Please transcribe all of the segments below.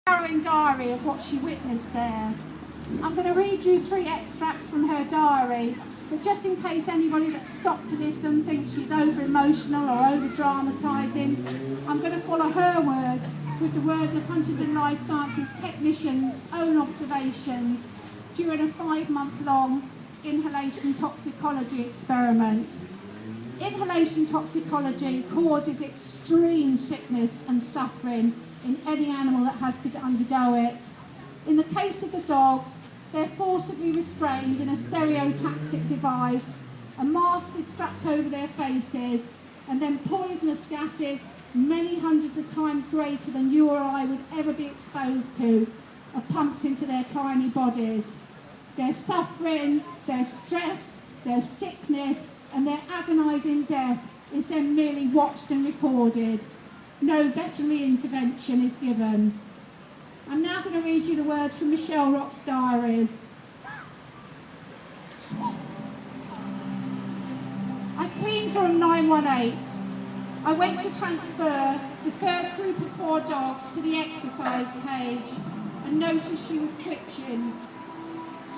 harrowing diary of what she witnessed there. I'm going to read you 3 extracts from her diary, but just in case anybody that stopped to listen thinks she's over-emotional or over-dramatising, I'm going to follow her words with the words of Huntingdon Life Sciences technician own observations during a 5-month-long inhalation toxicology experiment. Inhalation toxicology causes extreme sickness and suffering in any animal that has to undergo it. In the case of the dogs, they're forcibly restrained in a stereotaxic device, a mask is strapped over their faces, and then poisonous gases, many hundreds of times greater than you or I would ever be exposed to, are pumped into their tiny bodies. Their suffering, their stress, their sickness, and their agonising death is then merely watched and recorded. No veterinary intervention is given. I'm now going to read you the words from Michelle Rock's diaries. I cleaned her on 918. I went to transfer the first group of 4 dogs to the exercise cage and noticed she was twitching.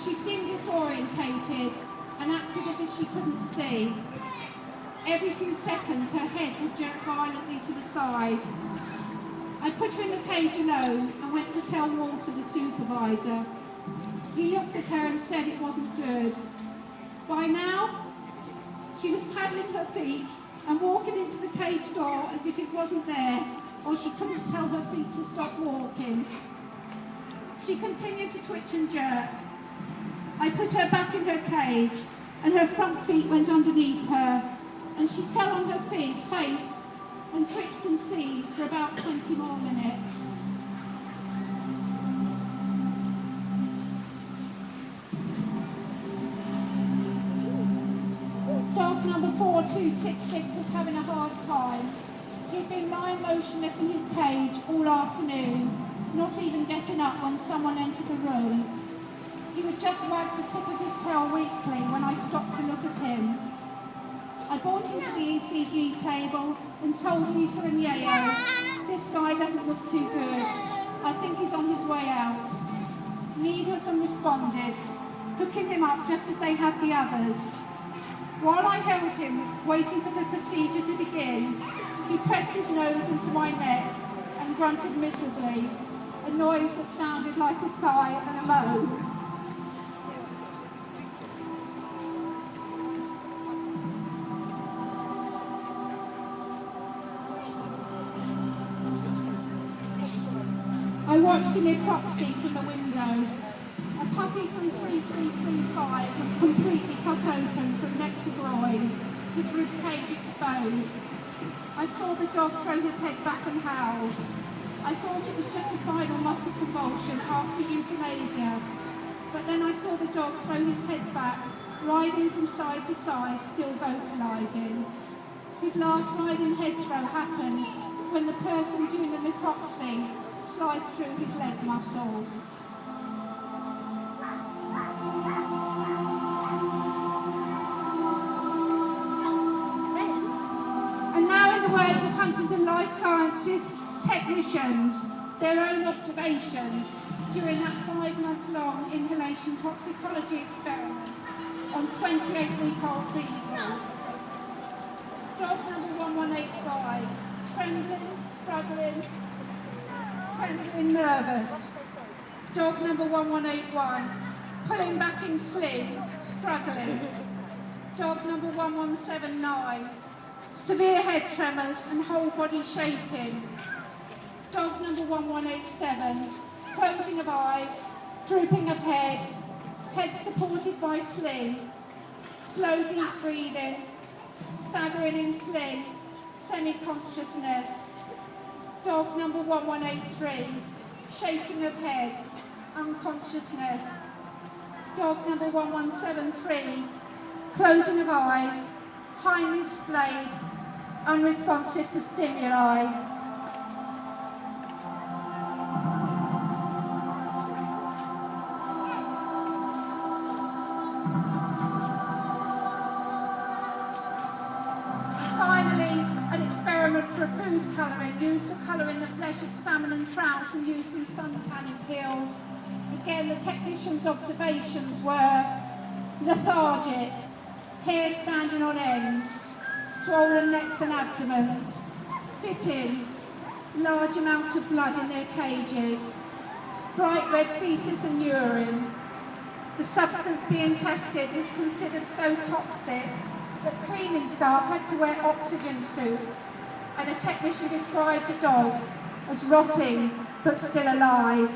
She seemed disorientated and acted as if she couldn't see. Every few seconds her head would jerk violently to the side. I put her in the cage alone and went to tell Walter, the supervisor. He looked at her and said it wasn't good. By now, she was paddling her feet and walking into the cage door as if it wasn't there, or she couldn't tell her feet to stop walking. She continued to twitch and jerk. I put her back in her cage and her front feet went underneath her, and she fell on her face and twitched and seized for about 20 more minutes. Dog number 4266 was having a hard time. He'd been lying motionless in his cage all afternoon, not even getting up when someone entered the room. He would just wag the tip of his tail weakly when I stopped to look at him. I brought him to the ECG table and told Lisa and Yayo, this guy doesn't look too good. I think he's on his way out. Neither of them responded, hooking him up just as they had the others. While I held him, waiting for the procedure to begin, he pressed his nose into my neck and grunted miserably, a noise that sounded like a sigh and a moan. I watched the necropsy from the window. A puppy from 3335 was completely cut open from neck to groin, his ribcage exposed. I saw the dog throw his head back and howl. I thought it was just a final muscle convulsion after euthanasia, but then I saw the dog throw his head back, writhing from side to side, still vocalising. His last writhing head throw happened when the person doing the necropsy sliced through his leg muscles. And now, in the words of Huntingdon Life Sciences technicians, their own observations during that 5-month-long inhalation toxicology experiment on 28-week-old beagles. Dog number 1185, trembling, nervous. Dog number 1181, pulling back in sling, struggling. Dog number 1179, severe head tremors and whole body shaking. Dog number 1187, closing of eyes, drooping of head, head supported by sling, slow deep breathing, staggering in sling, semi-consciousness. Dog number 1183, shaking of head, unconsciousness. Dog number 1173, closing of eyes, hind leaf splayed, unresponsive to stimuli. Finally, an experiment for food colouring used for colouring the flavour flesh of salmon and trout and used in suntanning pills. Again, the technicians' observations were lethargic, hair standing on end, swollen necks and abdomens, fitting, large amounts of blood in their cages, bright red feces and urine. The substance being tested was considered so toxic that cleaning staff had to wear oxygen suits, and a technician described the dogs as rotting but still alive.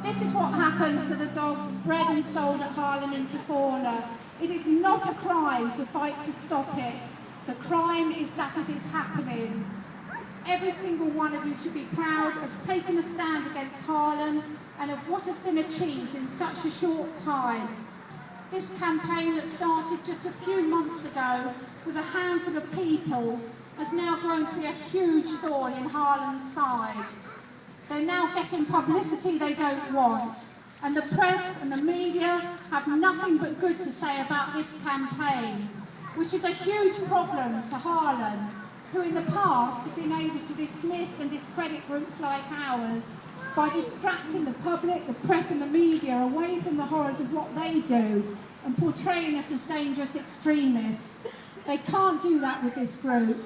This is what happens to the dogs bred and sold at Harlan into fauna. It is not a crime to fight to stop it. The crime is that it is happening. Every single one of you should be proud of taking a stand against Harlan and of what has been achieved in such a short time. This campaign that started just a few months ago with a handful of people has now grown to be a huge thorn in Harlan's side. They're now getting publicity they don't want, and the press and the media have nothing but good to say about this campaign, which is a huge problem to Harlan, who in the past have been able to dismiss and discredit groups like ours by distracting the public, the press and the media away from the horrors of what they do and portraying us as dangerous extremists. They can't do that with this group.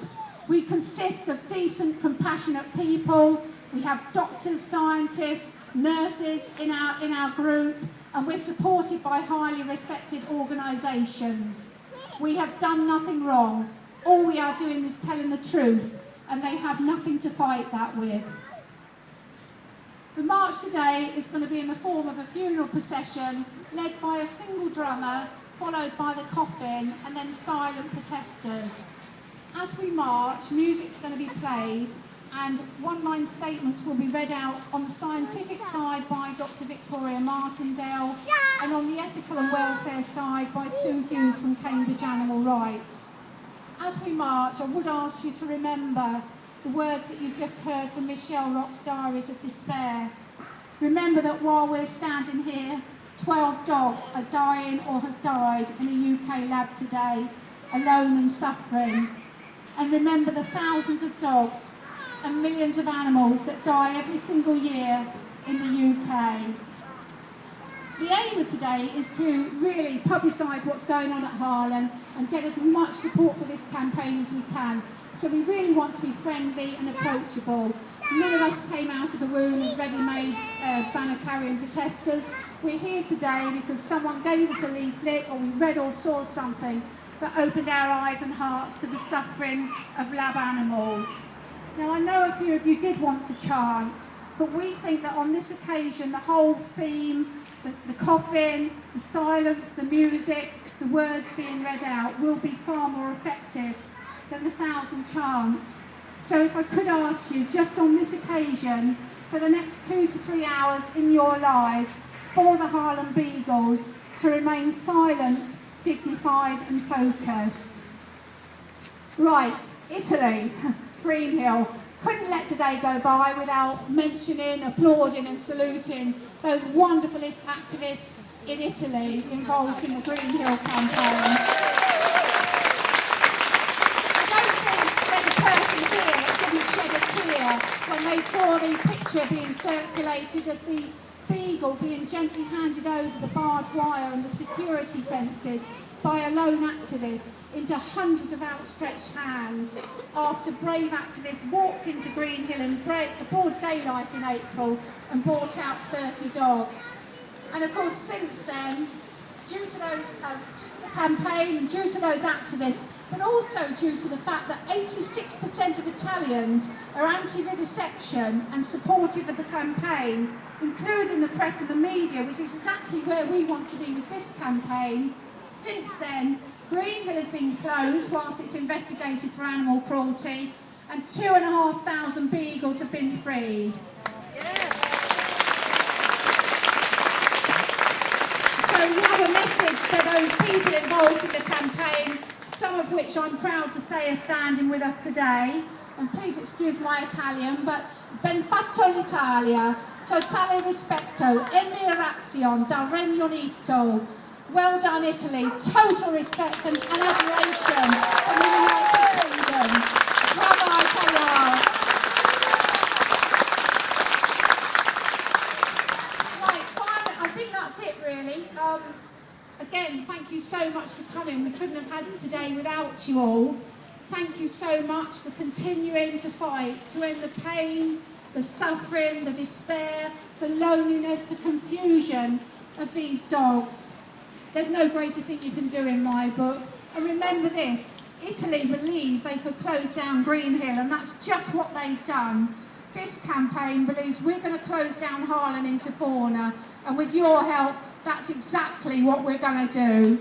We consist of decent, compassionate people. We have doctors, scientists, nurses in our group, and we're supported by highly respected organisations. We have done nothing wrong. All we are doing is telling the truth, and they have nothing to fight that with. The march today is going to be in the form of a funeral procession led by a single drummer, followed by the coffin, and then silent protesters. As we march, music's going to be played, and one-line statements will be read out on the scientific side by Dr. Victoria Martindale, and on the ethical and welfare side by Sue Hughes from Cambridge Animal Rights. As we march, I would ask you to remember the words that you just heard from Michelle Rock's Diaries of Despair. Remember that while we're standing here, 12 dogs are dying or have died in a UK lab today, alone and suffering. And remember the thousands of dogs and millions of animals that die every single year in the UK. The aim of today is to really publicise what's going on at Harlan and get as much support for this campaign as we can. So we really want to be friendly and approachable. None of us came out of the womb as ready-made banner-carrying protesters. We're here today because someone gave us a leaflet, or we read or saw something that opened our eyes and hearts to the suffering of lab animals. Now, I know a few of you did want to chant, but we think that on this occasion, the whole theme, the coffin, the silence, the music, the words being read out will be far more effective than 1,000 chants. So if I could ask you, just on this occasion, for the next 2 to 3 hours in your lives, for the Harlan Beagles, to remain silent, dignified and focused. Right, Italy. Greenhill. Couldn't let today go by without mentioning, applauding and saluting those wonderful activists in Italy involved in the Greenhill campaign. I don't think there's a person here that didn't shed a tear when they saw the picture being circulated of the beagle being gently handed over the barbed wire and the security fences by a lone activist into hundreds of outstretched hands after brave activists walked into Greenhill in broad daylight in April and brought out 30 dogs. And of course, since then, due to the campaign and due to those activists, but also due to the fact that 86% of Italians are anti-vivisection and supportive of the campaign, including the press and the media, which is exactly where we want to be with this campaign. Since then, Greenhill has been closed whilst it's investigated for animal cruelty, and 2,500 beagles have been freed. Yeah. So you have a message for those people involved in the campaign, some of which I'm proud to say are standing with us today. And please excuse my Italian, but ben fatto l'Italia, totale rispetto, ammirazione dal Regno Unito. Well done, Italy. Total respect and admiration from the United Kingdom. Bravo, Italia. Right, fine. I think that's it, really. Again, thank you so much for coming. We couldn't have had today without you all. Thank you so much for continuing to fight, to end the pain, the suffering, the despair, the loneliness, the confusion of these dogs. There's no greater thing you can do in my book. And remember this, Italy believed they could close down Greenhill, and that's just what they've done. This campaign believes we're going to close down Harlan into fauna, and with your help, that's exactly what we're going to do.